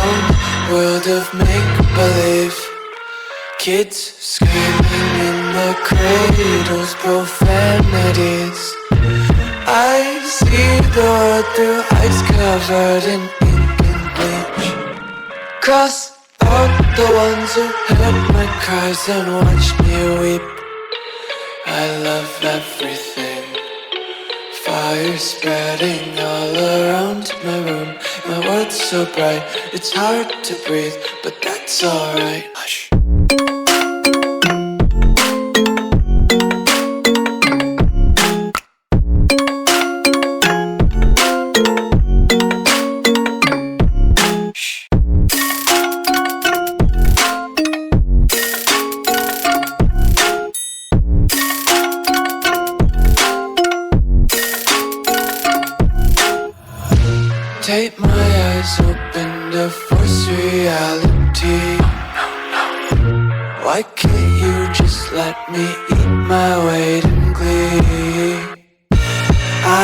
own world of make-believe. Kids screaming in the cradles, profanities. I see the world through ice covered in ink and bleach. Cross out the ones who heard my cries and watched me weep. I love everything. Fire spreading all around my room. My world's so bright, it's hard to breathe, but that's alright. Hush. Tape my eyes open to force reality. Why can't you just let me eat my weight in glee?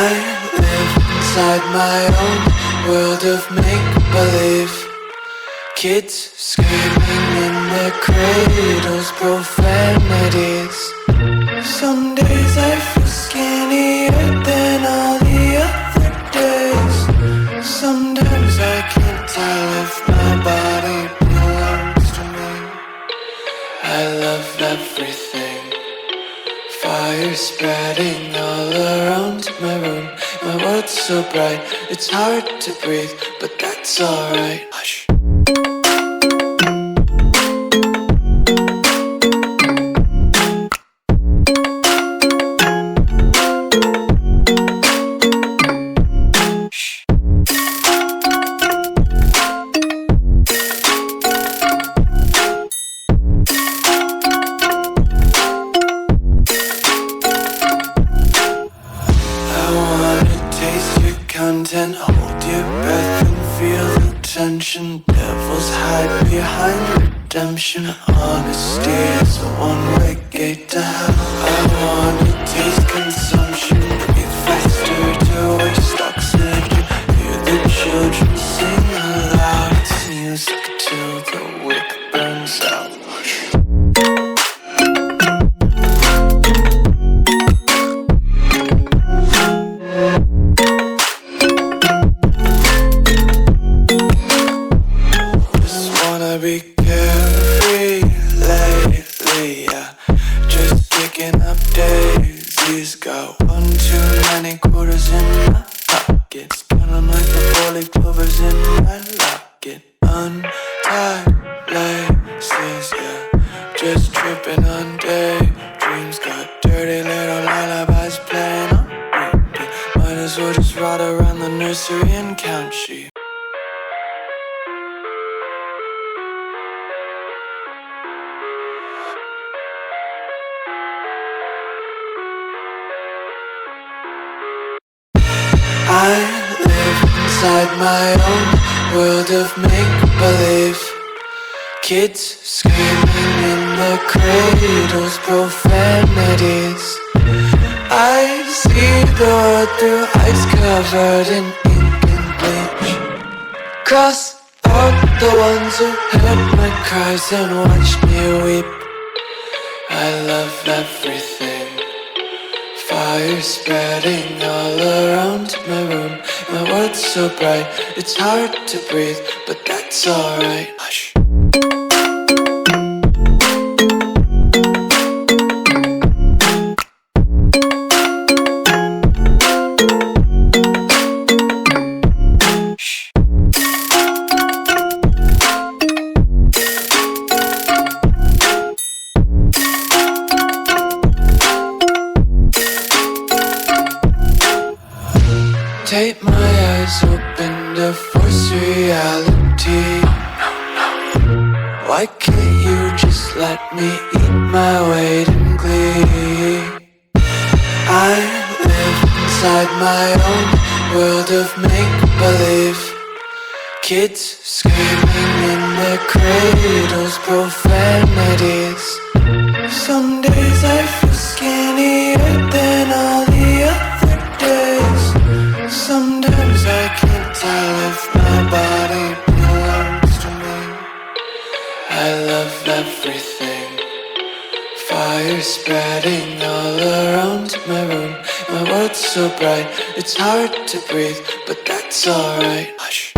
I live inside my own world of make-believe. Kids screaming in their cradles, profanities. Some days I feel skinnier than all the other days. Sometimes I can't tell if my body belongs to me. I love everything. Fire spreading all around my room. My world's so bright, it's hard to breathe, but that's alright. Hush. Content, hold your breath and feel the tension. Devils hide behind redemption. Honesty is a one-way gate to hell. I wanna taste consumption. Breathe faster to waste oxygen. Hear the children sing aloud. It's music till the wick burns out. Be carefree lately, yeah. Just picking up daisies. Got one too many quarters in my pockets. Counting like the 4-leaf clovers in my locket. Untied laces, yeah. Just tripping on daydreams. Got dirty little lullabies playing on repeat. Might as well just ride around the nursery and count sheep. I live inside my own world of make-believe. Kids screaming in the cradles, profanities. I see the world through ice covered in ink and bleach. Cross out the ones who heard my cries and watched me weep. I love everything. Fire spreading all around my room. My world's so bright, it's hard to breathe, but that's alright. Hush. Tape my eyes open to force reality. Why can't you just let me eat my weight in glee? I live inside my own world of make-believe. Kids screaming in their cradles, profanities. Some days I feel skinnier than all the other days. Sometimes I can't tell if my body belongs spreading all around my room. My world's so bright, it's hard to breathe, but that's alright. Hush.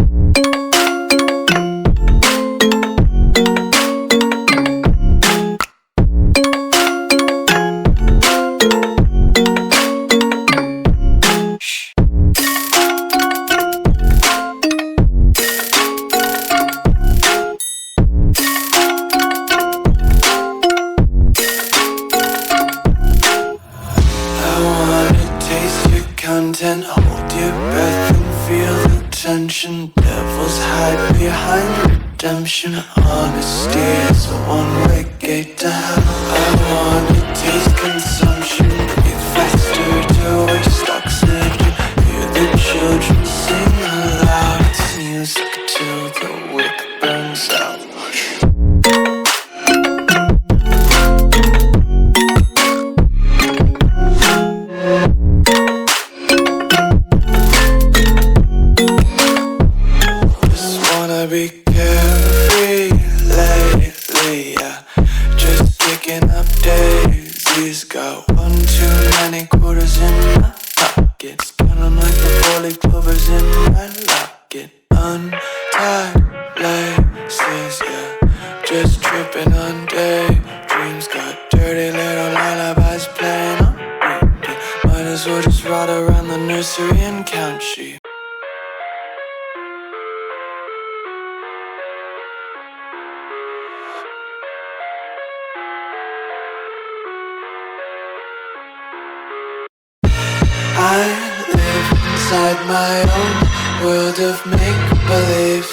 Content, hold your breath and feel the tension. Devils hide behind redemption. Honesty is a one-way gate to hell. I wanna taste consumption. Breathe faster to waste oxygen. Hear the children sing aloud. It's music till the wick burns out. Be carefree lately, yeah. Just kicking up daisies. Got one too many quarters in my pockets. Count 'em like the four-leaf clovers in my locket. Untied laces, yeah. Just tripping on daydreams. Got dirty little lullabies playing on repeat. Might as well just ride around the nursery and count sheep. I live inside my own world of make-believe.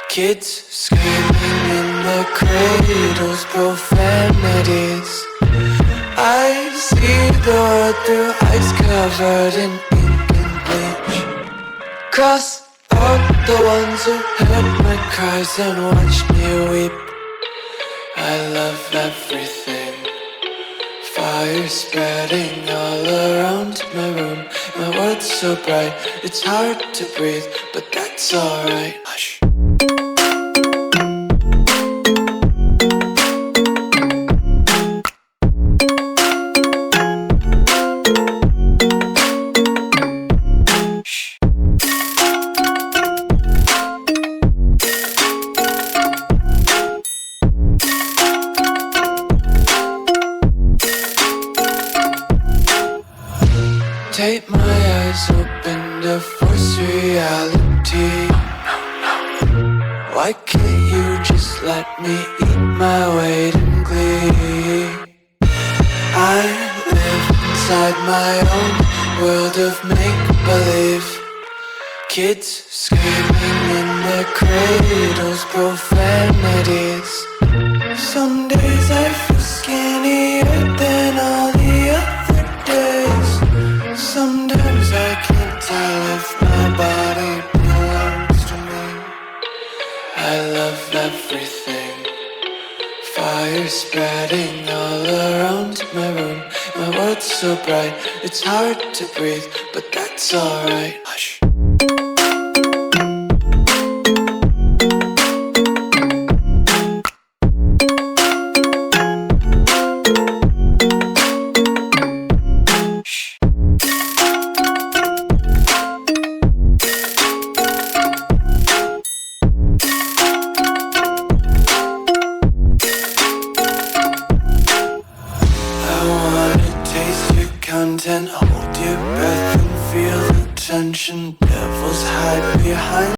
Kids screaming in their cradles, profanities. I see the world through eyes covered in ink and bleach. Cross out the ones who heard my cries and watched me weep. I love everything. Fire spreading all around my room. My world's so bright, it's hard to breathe, but that's alright. Hush. Take my eyes open to force reality. Why can't you just let me eat my weight in glee? I live inside my own world of make-believe. Kids screaming in their cradles, profanities. Some days I feel skinnier than all the other days. Sometimes I can't tell if my body belongs to me. I love everything. Fire spreading all around my room. My world's so bright, it's hard to breathe, but that's alright. Hush. Content, hold your breath and feel the tension. Devils hide behind